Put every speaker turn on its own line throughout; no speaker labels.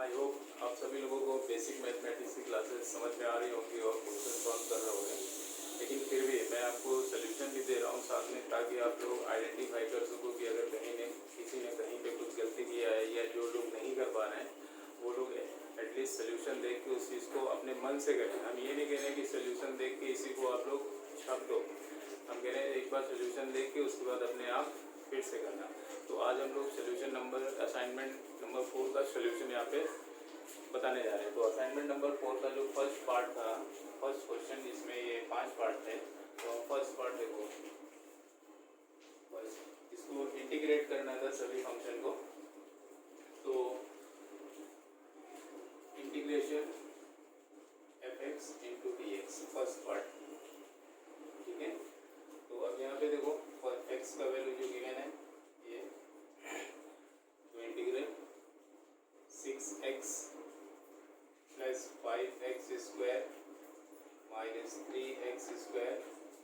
I hope आप सभी लोगों को बेसिक मैथमेटिक्स की क्लासेस समझ में आ रही होंगी और क्वेश्चन सॉल्व कर रहे होंगे, लेकिन फिर भी मैं आपको सोल्यूशन भी दे रहा हूँ साथ में, ताकि आप लोग आइडेंटिफाई कर सको कि अगर किसी ने कहीं पे कुछ गलती किया है या जो लोग नहीं कर पा रहे हैं वो लोग एटलीस्ट सोल्यूशन देख के उस चीज़ को अपने मन से करें। हम ये नहीं कह रहे हैं कि सोल्यूशन देख के इसी को आप लोग छाप दो, हम कह रहे हैं एक बार सोल्यूशन देख के उसके बाद अपने आप फिर से करना। तो आज हम लोग सोल्यूशन असाइनमेंट नंबर 4 का सोल्यूशन यहाँ पे बताने जा रहे हैं। तो असाइनमेंट नंबर 4 का जो फर्स्ट पार्ट था, फर्स्ट क्वेश्चन, जिसमें ये 5 पार्ट थे, तो फर्स्ट पार्ट देखो, बस इसको इंटीग्रेट करना था सभी फंक्शन को। तो integration fx into dx first part, ठीक है। तो अब यहाँ पे देखो x का वैल्यू जो गिवन है ये, तो integral 6x plus 5x square minus 3x square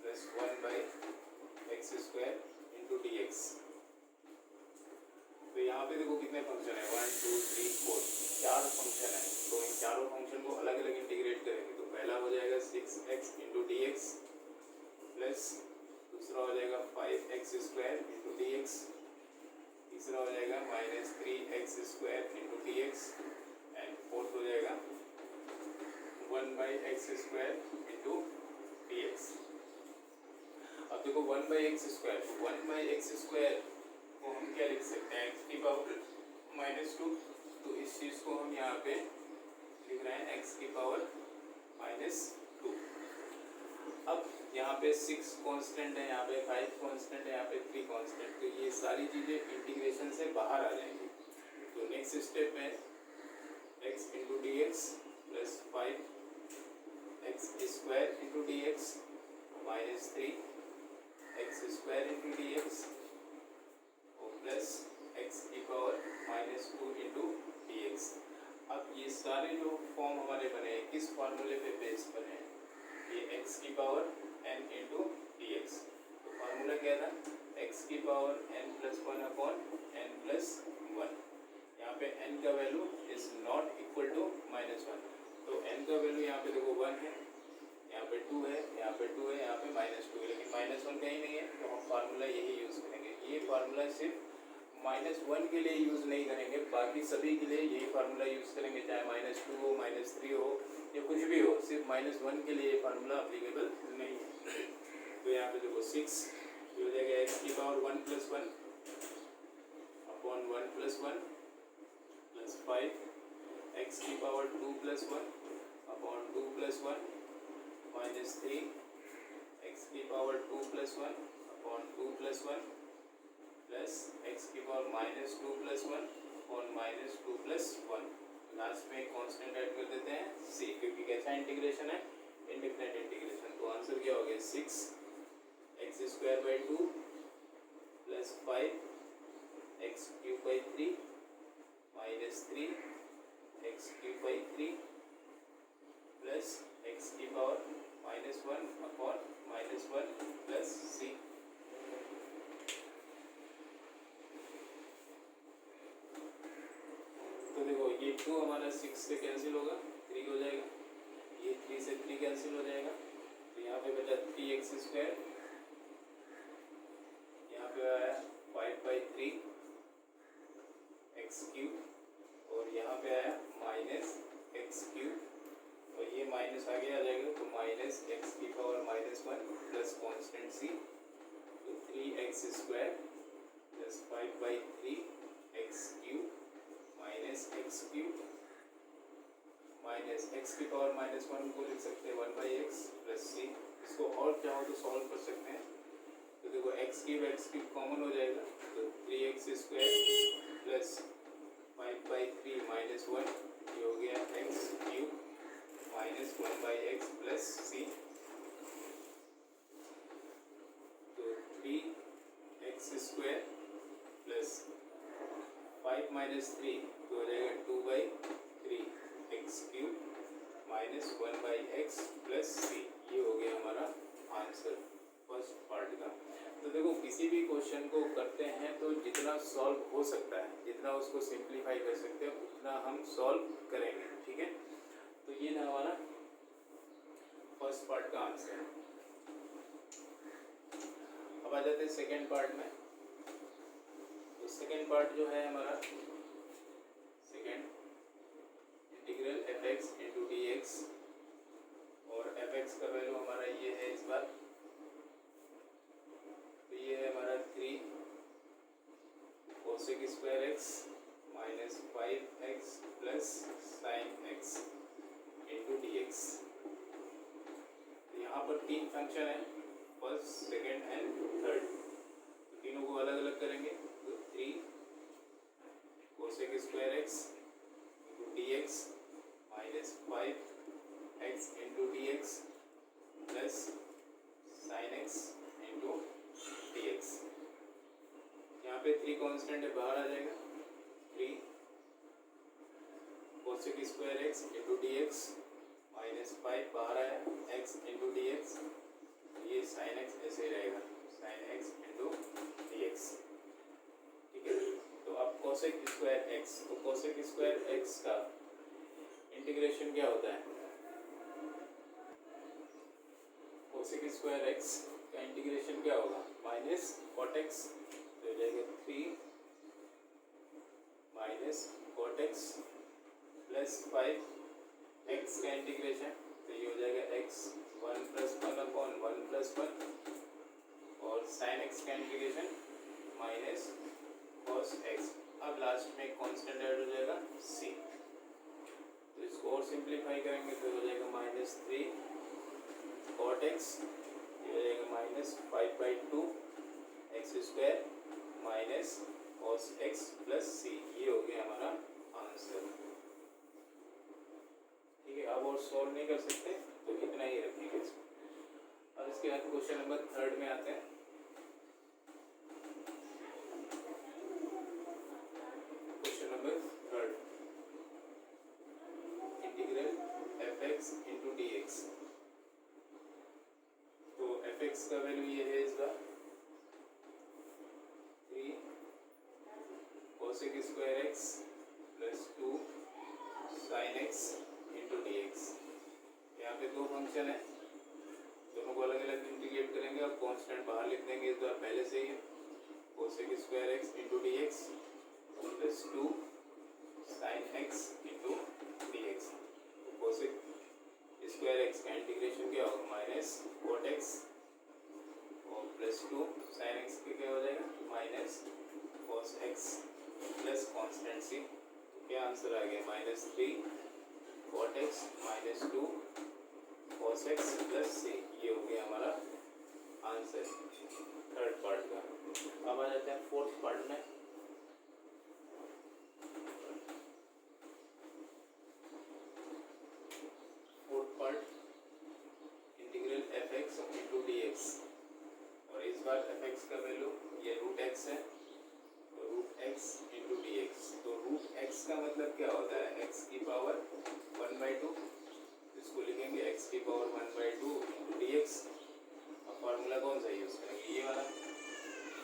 plus 1/x square into dx। तो यहाँ पे देखो कितने फंक्शन है, 1 2 3 4, 4 फंक्शन है। तो इन चारों फंक्शन को अलग अलग इंटीग्रेट करेंगे। तो पहला हो जाएगा 6x इंटू dx प्लस दूसरा हो जाएगा 5x स्क्वायर इंटू dx, तीसरा हो जाएगा minus 3x square into dx and fourth हो जाएगा 1/x स्क्वायर इंटू dx। अब देखो 1/x स्क्वायर, तो 1/x स्क्वायर को हम क्या लिख सकते हैं, x की पावर -2। तो इस चीज़ को हम यहाँ पे लिख रहे हैं x की पावर -2। अब यहाँ पे 6 कांस्टेंट है, यहाँ पे 5 कांस्टेंट है, यहाँ पे 3 कांस्टेंट, तो ये सारी चीज़ें इंटीग्रेशन से बाहर आ जाएंगी। तो नेक्स्ट स्टेप में x into D x plus 5x square into D x minus 3x square into D X और प्लस x की पावर -2 इंटू डी एक्स। अब ये सारे जो फॉर्म हमारे बने हैं किस फॉर्मूले पे बेस बने हैं, ये x की power n into D x. तो फार्मूला क्या था, x की power n plus 1 upon n plus 1। यहाँ पे n का value is not equal to -1। तो n का वैल्यू यहाँ पे देखो 1 है, यहाँ पे 2 है, यहाँ पे 2 है, यहाँ पे -2 है, लेकिन -1 कहीं नहीं है। तो हम फार्मूला यही यूज़ करेंगे। ये फार्मूला सिर्फ -1 के लिए यूज़ नहीं करेंगे, बाकी सभी के लिए यही फार्मूला यूज़ करेंगे, चाहे -2 हो, -3 हो या कुछ भी हो, सिर्फ -1 के लिए ये फार्मूला अप्लीकेबल नहीं है। तो यहाँ पे देखो 6 हो जाएगा x की power 1 plus 1 upon 1 plus 1 plus 5 x की power 2 plus 1 upon 2 plus 1 minus 3 x की power 2 plus 1 upon 2 plus 1 plus x की power -2 plus 1 upon -2 plus 1। Last में कांस्टेंट ऐड कर देते हैं c, क्योंकि कैसा इंटीग्रेशन है, इंडिफरेंट इंटीग्रेशन। तो आंसर क्या हो गया, 6x square by 2 plus 5x cube by 3 minus 3x cube by 3 plus x की पावर -1 अपॉन -1 प्लस c। तो देखो ये 2 हमारा 6 से कैंसिल होगा, 3 हो जाएगा, ये 3 से 3 कैंसिल हो जाएगा। तो यहाँ पे बचा 3x स्क्वायर, यहाँ पे आया 5/3 x क्यूब और यहाँ पे आया -x क्यूब और ये माइनस आगे आ जाएगा, तो -x की पावर -1 प्लस कॉन्स्टेंट c। तो 3x square plus 5/3 x cube minus x cube minus x की पावर -1 को लिख सकते हैं 1/x प्लस c। इसको और चाहो तो सॉल्व कर सकते हैं। तो देखो x क्यूब कॉमन हो जाएगा, तो 3x स्क्वायर प्लस 5/3 माइनस 1, ये हो गया x cube minus 1/x plus c। तो 3x स्क्वायर प्लस 5 माइनस 3 तो हो जाएगा 2/3 x cube minus 1/x plus c। ये हो गया हमारा आंसर फर्स्ट पार्ट का। तो देखो किसी भी क्वेश्चन को करते हैं तो जितना सॉल्व हो सकता है, जितना जितना उसको सिंप्लीफाई कर सकते हैं उतना हम सॉल्व करेंगे, ठीक है। तो ये था हमारा फर्स्ट पार्ट का आंसर। अब आ जाते हैं सेकेंड पार्ट में। तो सेकेंड पार्ट जो है हमारा second integral F x into D X, और एफ एक्स का वैल्यू हमारा ये है इस बार, तो ये है हमारा 3 cosec square x minus 5x plus sign x into D x. यहाँ पर तीन फंक्शन है, फर्स्ट सेकेंड एंड थर्ड, तो तीनों को अलग अलग करेंगे। तो 3 cosec square x into D x minus 5x into D x plus sign x into D x. यहाँ पे 3 कांस्टेंट है, बाहर आ जाएगा। 3 cosec square x into D x minus 5 बाहर आया, एक्स इंटू डी एक्स, ये साइन एक्स ऐसे ही रहेगा, sign x into D x, ठीक है। तो अब कोसेक स्क्वायर एक्स, तो कोसेक स्क्वायर एक्स का इंटीग्रेशन क्या होता है? कोसेक स्क्वायर एक्स का इंटीग्रेशन क्या होगा? माइनस कॉट एक्स, तो हो जाएगा 3 minus cot X plus 5 X का इंटीग्रेशन, तो ये हो जाएगा एक्स 1 प्लस 1 अपॉन 1 प्लस 1, और साइन एक्स का इंटीग्रेशन माइनस कॉस एक्स। अब लास्ट में कांस्टेंट ऐड हो जाएगा सी, तो इसको और सिंप्लीफाई करेंगे तो हो जाएगा माइनस 3 कॉट एक्स, ये हो जाएगा minus 5/2 x square minus cos x plus C, ये हो गया हमारा आंसर, ठीक है। अब और सॉल्व नहीं कर सकते तो इतना ही रखेंगे इसको। अब इसके बाद क्वेश्चन नंबर थर्ड में आते हैं। Question number third, integral F x into D x. तो एफ एक्स का वैल्यू ये है इस बार 3 cosec square x plus 2 sine x into D x. यहाँ पे दो फंक्शन है, दोनों को अलग अलग इंटीग्रेट करेंगे। अब कांस्टेंट बाहर लिख देंगे, इस बार पहले से ही है, cosec square x into D x plus 2 sine x into D x. Cosec square x का इंटीग्रेशन क्या होगा? माइनस कॉट एक्स और प्लस 2 साइन एक्स के क्या हो जाएगा? Minus cos x plus constant C. तो क्या आंसर आ गया? Minus 3 cot x minus 2 cos x plus C, ये हो गया हमारा आंसर थर्ड पार्ट का। अब आ जाते हैं फोर्थ पार्ट में। Fourth part integral F x into D X, और इस बार एफ एक्स का वैल्यू ये रूट एक्स है, root X into D x. तो रूट एक्स का मतलब क्या होता है? एक्स की पावर 1/2, इसको लिखेंगे एक्स की पावर 1/2 इंटू डी एक्स। अब फार्मूला कौन सा यूज करेंगे? ये वाला।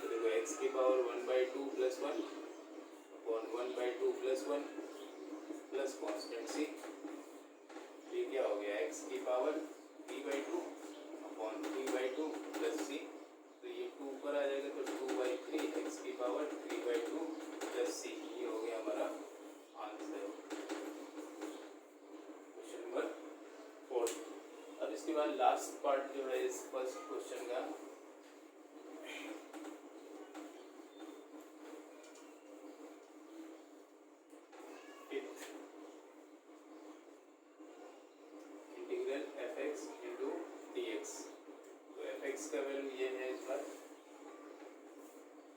तो देखो एक्स की power 1/2 plus 1 upon 1/2 plus 1 plus constant C, ये क्या हो गया? एक्स की पावर 3/2 अपॉन 3/2 प्लस सी, तो ये 2 ऊपर आ जाएगा, तो 2/3 एक्स की पावर 3/2 प्लस सी, ये हो गया हमारा आंसर क्वेश्चन नंबर 4। अब इसके बाद लास्ट पार्ट जो है इस फर्स्ट क्वेश्चन का, fifth integral F x into D x. तो एफ एक्स का वैल्यू ये है इस बार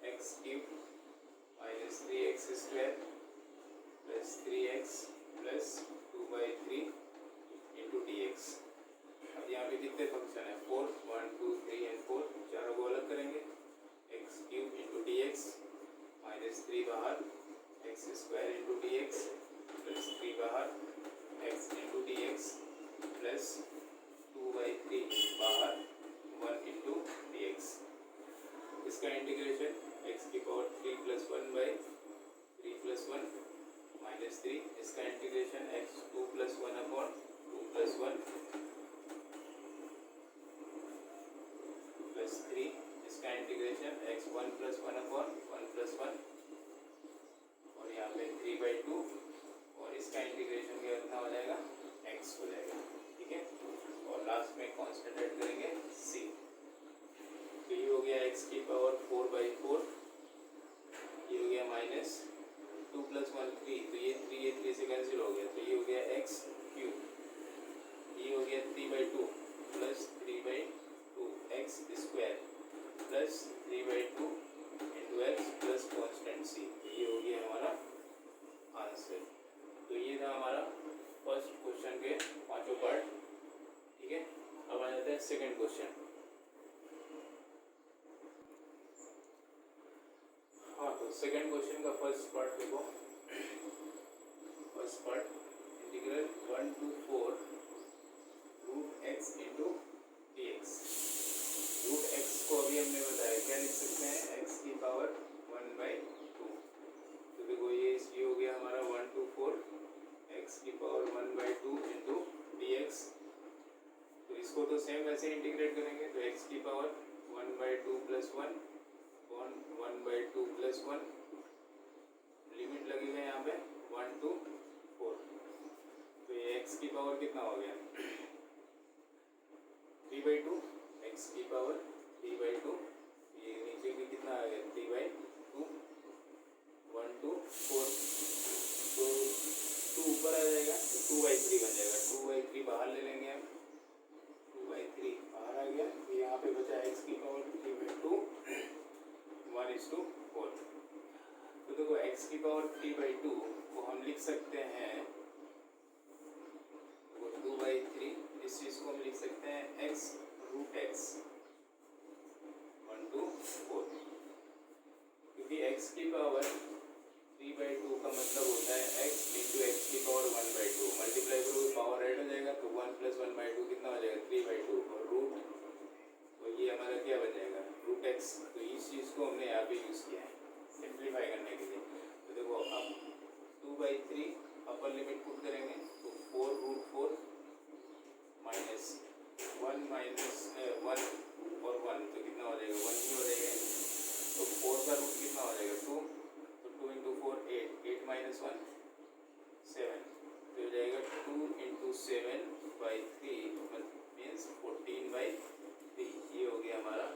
x cube minus 3x square plus 3x plus 2/3 into D x. अब यहाँ पे कितने फंक्शन है? 4, 1, 2, 3 एंड 4, चारों को अलग करेंगे। X cube into D x minus 3 बाहर, x square into D x plus 3 बाहर, x into D x plus 2/3 बाहर, 1 इंटू डी एक्स। इसका इंटीग्रेशन एक्स की power 3 plus 1/3 plus constant add करेंगे c। तो ये हो गया x की पावर 4/4, ये हो गया माइनस 2 + 1 3, तो ये 3 से कैंसिल हो गया, तो ये हो गया x क्यूब, ये हो गया 3/2 plus 3/2 x square plus 3/2 into x plus constant c। ये हो गया हमारा आंसर। तो ये था हमारा फर्स्ट क्वेश्चन के पांचों पार्ट। ठीक है, अब आ जाते हैं सेकंड क्वेश्चन। हाँ, तो सेकंड क्वेश्चन का फर्स्ट पार्ट देखो। First part integral 1 to 4 root X into D X. Root X को अभी हमने बताया क्या लिख सकते हैं, एक्स की पावर 1/2। तो देखो ये हो गया हमारा 1 to 4 एक्स की पावर 1/2 इंटू डी एक्स। तो इसको तो सेम वैसे इंटीग्रेट करेंगे, तो एक्स की पावर 1/2 + 1 1/2 + 1, लिमिट लगेगा यहाँ पे 1 to 4। तो ये एक्स की पावर कितना हो गया 3/2, एक्स की पावर 3/2, ये नीचे भी कितना आ गया 3/2, 1 to 4, तो 2 ऊपर आ जाएगा तो 2/3 बन जाएगा। 2/3 बाहर ले लेंगे हम, 2/3 बाहर आ गया, तो यहाँ पे बचा एक्स की पावर 3/2 1:4। तो देखो एक्स की पावर 3/2 को हम लिख सकते हैं 2/3, इस चीज को हम लिख सकते हैं x रूट एक्स 1 to 4, क्योंकि x की पावर 3/2 का मतलब होता है x इंटू एक्स की पावर 1/2, मल्टीप्लाई करो पावर ऐड हो जाएगा, तो 1 + 1/2 कितना हो जाएगा 3/2, और रूट, तो ये हमारा क्या बन जाएगा रूट एक्स। तो इस चीज़ को हमने यहाँ पे यूज़ किया है सिंप्लीफाई करने के लिए। तो देखो अब 2/3 अपर लिमिट पुट करेंगे, तो 4√4 माइनस 1 और 1, तो कितना हो जाएगा 1 ही हो जाएगा। तो 4 का रूट कितना हो जाएगा 2, तो 2 × 4 8, 8 - 1 7, तो हो जाएगा 2 × 7/3 मीन्स 14/3। ये हो गया हमारा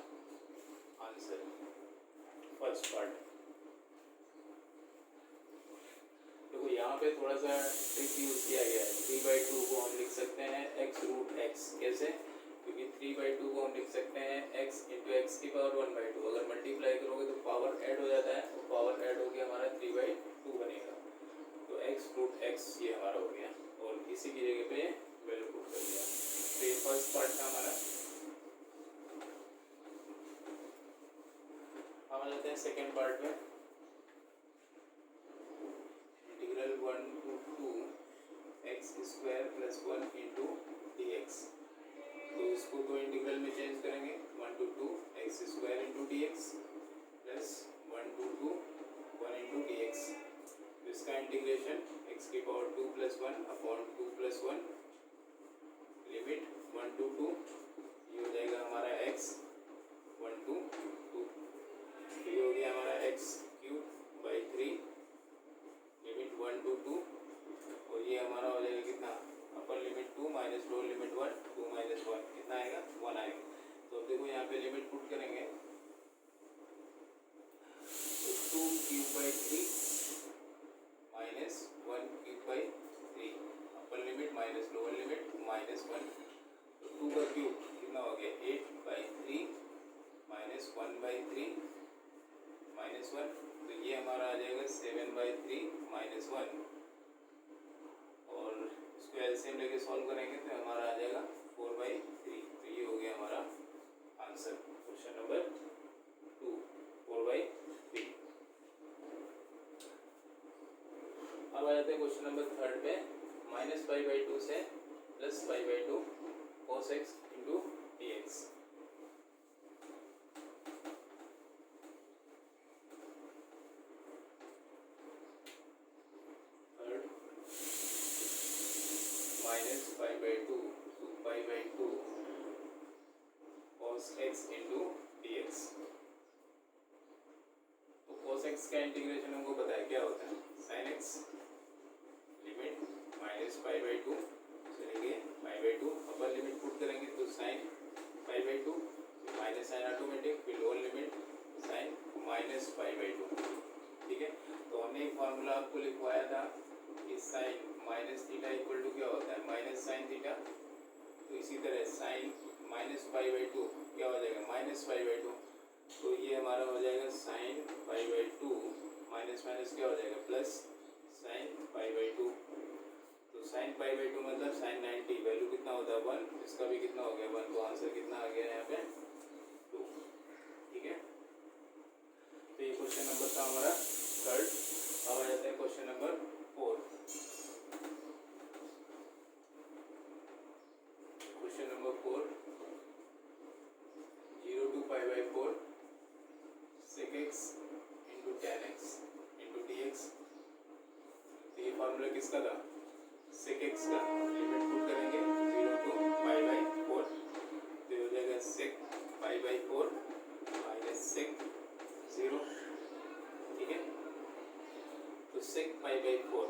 आंसर फर्स्ट पार्ट। देखो यहाँ पे थोड़ा सा ट्रिक यूज किया गया है। 3/2 को हम लिख सकते हैं x रूट एक्स, कैसे, क्योंकि 3/2 को हम लिख सकते हैं x इंटू एक्स की पावर 1/2, अगर मल्टीप्लाई करोगे तो पावर ऐड हो जाता है, तो पावर ऐड होकर हमारा 3/2 बनेगा, तो x रूट एक्स ये हमारा हो गया, और इसी की जगह पे वैल्यू पुट कर दिया। तो ये फर्स्ट पार्ट था हमारा। अब आ जाते हैं सेकेंड पार्ट में। Integral 1 to 2 x² + 1 into D x. तो इसको दो इंटीग्रल में चेंज करेंगे, 1 to 2 x² into D x plus 1 to 2 1 into D x. तो इसका इंटीग्रेशन x की पावर 2 + 1/2 + 1, लिमिट 1 to 2, ये हो जाएगा हमारा x 1 to 2, ये हो गया हमारा x³ 3, लिमिट 1 to 2, और ये हमारा हो जाएगा कितना upper limit 2 minus lower limit 1, 2 - 1 कितना आएगा 1 आएगा। तो अब देखो यहाँ पे लिमिट पुट करेंगे, तो 2³ 3 minus 1³ 3, upper limit minus lower limit -1, तो 2 का क्यूब कितना हो गया 8/3 माइनस 1/3 -1, तो ये हमारा आ जाएगा 7/3 -1, और इसको एलसीएम लेके सॉल्व करेंगे तो हमारा आ जाएगा 4/3। तो ये हो गया हमारा आंसर क्वेश्चन नंबर 2, 4/3। अब आ जाते हैं क्वेश्चन नंबर 3 पे। -π/2 से +π/2 cos x into D x. -π/2 to π/2 cos x into D x. तो cos x का इंटीग्रेशन हमको पता है क्या होता है, sin x, लिमिट -π/2 से लेके π/2, अपर लिमिट पुट करेंगे तो साइन π/2, माइनस साइन ऑटोमेटिक, फिर लोअर लिमिट साइन माइनस π/2। ठीक है, तो हमने एक फार्मूला आपको लिखवाया था कि sine minus theta equal to क्या होता है माइनस साइन थीटा। तो इसी तरह साइन माइनस π/2 क्या हो जाएगा माइनस π/2। तो ये हमारा हो जाएगा साइन π/2 माइनस माइनस क्या हो जाएगा प्लस साइन π/2। तो साइन π/2 मतलब साइन 90, वैल्यू कितना होता है 1, इसका भी कितना हो गया 1, तो आंसर कितना आ गया यहाँ पे 2। ठीक है, तो ये क्वेश्चन नंबर था हमारा थर्ड। अब आ जाता है question number 4। Question number 4, 0 to π/4 sec x into tan x into dx। तो ये फार्मूला किसका था sec x का, लिमिट पुट करेंगे 0 to π/4, तो हो जाएगा sec π/4 माइनस sec 0। ठीक है, तो sec π/4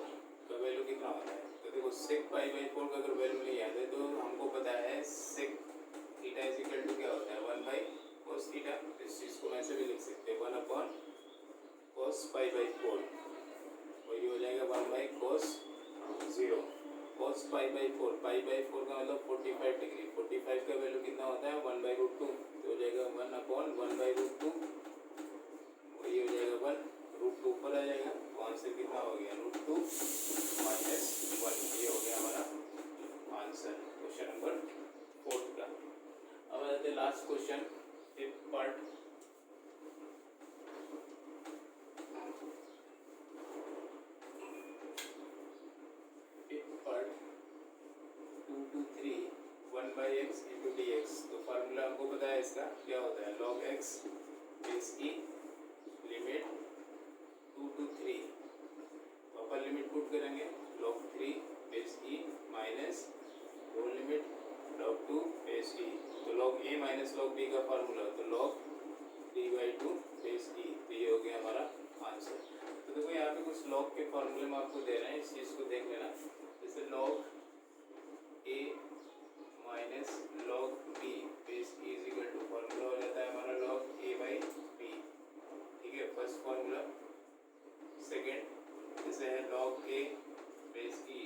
का वैल्यू कितना होता है, तो देखो sec π/4 का अगर वैल्यू नहीं याद है तो हमको पता है sec theta is equal to क्या होता है 1/cos थीटा। इस चीज को ऐसे भी लिख सकते हैं 1/cos π/4, और ये हो जाएगा 1/cos 0। cos π/4, π/4 का मतलब 45 डिग्री, 45 का वैल्यू कितना होता है 1/√2, तो हो जाएगा 1/1/√2, वही हो जाएगा 1/√2 ऊपर आ जाएगा, तो आंसर कितना हो गया √2 माइनस 1। ये हो गया हमारा आंसर क्वेश्चन नंबर 4 का। अब आ जाते हैं last question, fifth part. Fifth part 2 to 3 1/x into dx। तो फार्मूला आपको पता है इसका क्या होता है log x बेस की limit 2 to 3, upper limit put करेंगे log 3 base e minus lower limit log 2 base e. तो log a minus log b का फार्मूला तो log 3/2 बेस ई। तो ये हो गया हमारा आंसर। तो देखो यहाँ पे कुछ log के फार्मूले में आपको दे रहे हैं, इस चीज़ को देख लेना। जैसे log a minus log b base E is equal to formula हो जाता है हमारा log a/b। ठीक है, फर्स्ट फार्मूला। सेकेंड जैसे है log a base e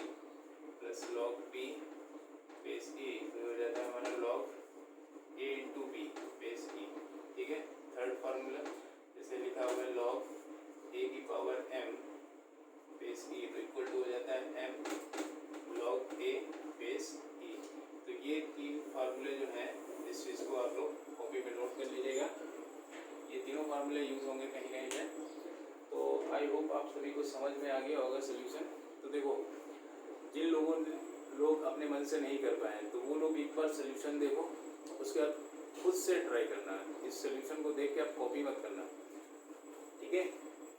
plus log b base e, तो हो जाता है हमारा log a into b base e. ठीक है, थर्ड फार्मूला जैसे लिखा हुआ है log a की पावर m बेस ई, तो इक्वल टू हो जाता है m log a base e. तो ये तीन फार्मूले जो हैं इस चीज़ को आप लोग कॉपी में नोट कर लीजिएगा, ये तीनों फार्मूले यूज़ होंगे कहीं कहीं पे। तो आई होप आप सभी को समझ में आ गया होगा सोल्यूशन। तो देखो जिन लोगों ने लोग अपने मन से नहीं कर पाए तो वो लोग एक बार सोल्यूशन देखो, उसके बाद खुद से ट्राई करना है। इस सोल्यूशन को देख के आप कॉपी मत करना। ठीक है,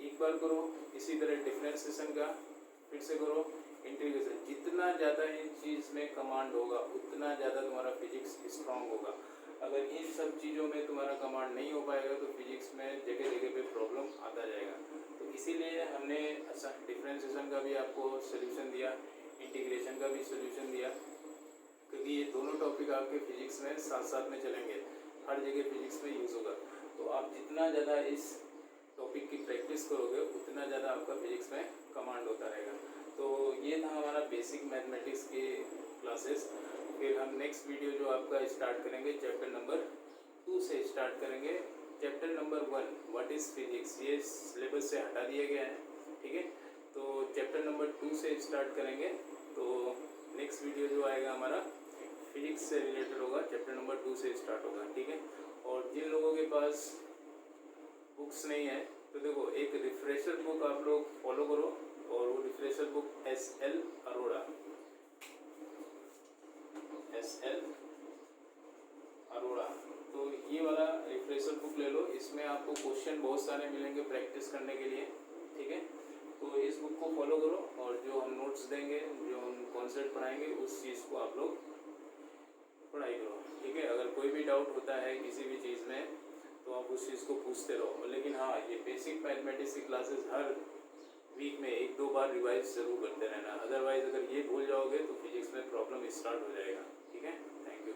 एक बार करो, इसी तरह डिफरेंशिएशन का फिर से करो, इंटीग्रेशन। जितना ज़्यादा इन चीज़ में कमांड होगा उतना ज़्यादा तुम्हारा फिजिक्स स्ट्रांग होगा। अगर इन सब चीज़ों में तुम्हारा कमांड नहीं हो पाएगा तो फिजिक्स में जगह जगह पे प्रॉब्लम आता जाएगा। तो इसीलिए हमने डिफरेंशिएशन का भी आपको सोल्यूशन दिया, इंटीग्रेशन का भी सोल्यूशन दिया, क्योंकि ये दोनों टॉपिक आपके फिजिक्स में साथ साथ में चलेंगे, हर जगह फिजिक्स में यूज़ होगा। तो आप जितना ज़्यादा इस टॉपिक की प्रैक्टिस करोगे उतना ज़्यादा आपका फिजिक्स में कमांड होता रहेगा। तो ये था हमारा बेसिक मैथमेटिक्स के क्लासेस। फिर हम नेक्स्ट वीडियो जो आपका स्टार्ट करेंगे चैप्टर नंबर 2 से स्टार्ट करेंगे। Chapter number 1 what is physics, ये सिलेबस से हटा दिया गया है। ठीक है, तो चैप्टर नंबर 2 से स्टार्ट करेंगे। तो नेक्स्ट वीडियो जो आएगा हमारा फिजिक्स से रिलेटेड होगा, चैप्टर नंबर 2 से स्टार्ट होगा। ठीक है, और जिन लोगों के पास बुक्स नहीं है तो देखो एक रिफ्रेशर बुक आप लोग फॉलो करो, और वो refresher book SL Arora, SL Arora, तो ये वाला रिफ्रेशर बुक ले लो। इसमें आपको क्वेश्चन बहुत सारे मिलेंगे प्रैक्टिस करने के लिए। ठीक है, तो इस बुक को फॉलो करो, और जो हम नोट्स देंगे, जो हम कॉन्सेप्ट पढ़ाएंगे, उस चीज़ को आप लोग पढ़ाई करो। ठीक है, अगर कोई भी डाउट होता है किसी भी चीज़ में तो आप उस चीज़ को पूछते रहो। लेकिन हाँ, ये बेसिक मैथमेटिक्स की क्लासेस हर वीक में 1-2 बार रिवाइज ज़रूर करते रहना। अदरवाइज़ अगर ये भूल जाओगे तो फिजिक्स में प्रॉब्लम स्टार्ट हो जाएगा. ठीक है, थैंक यू.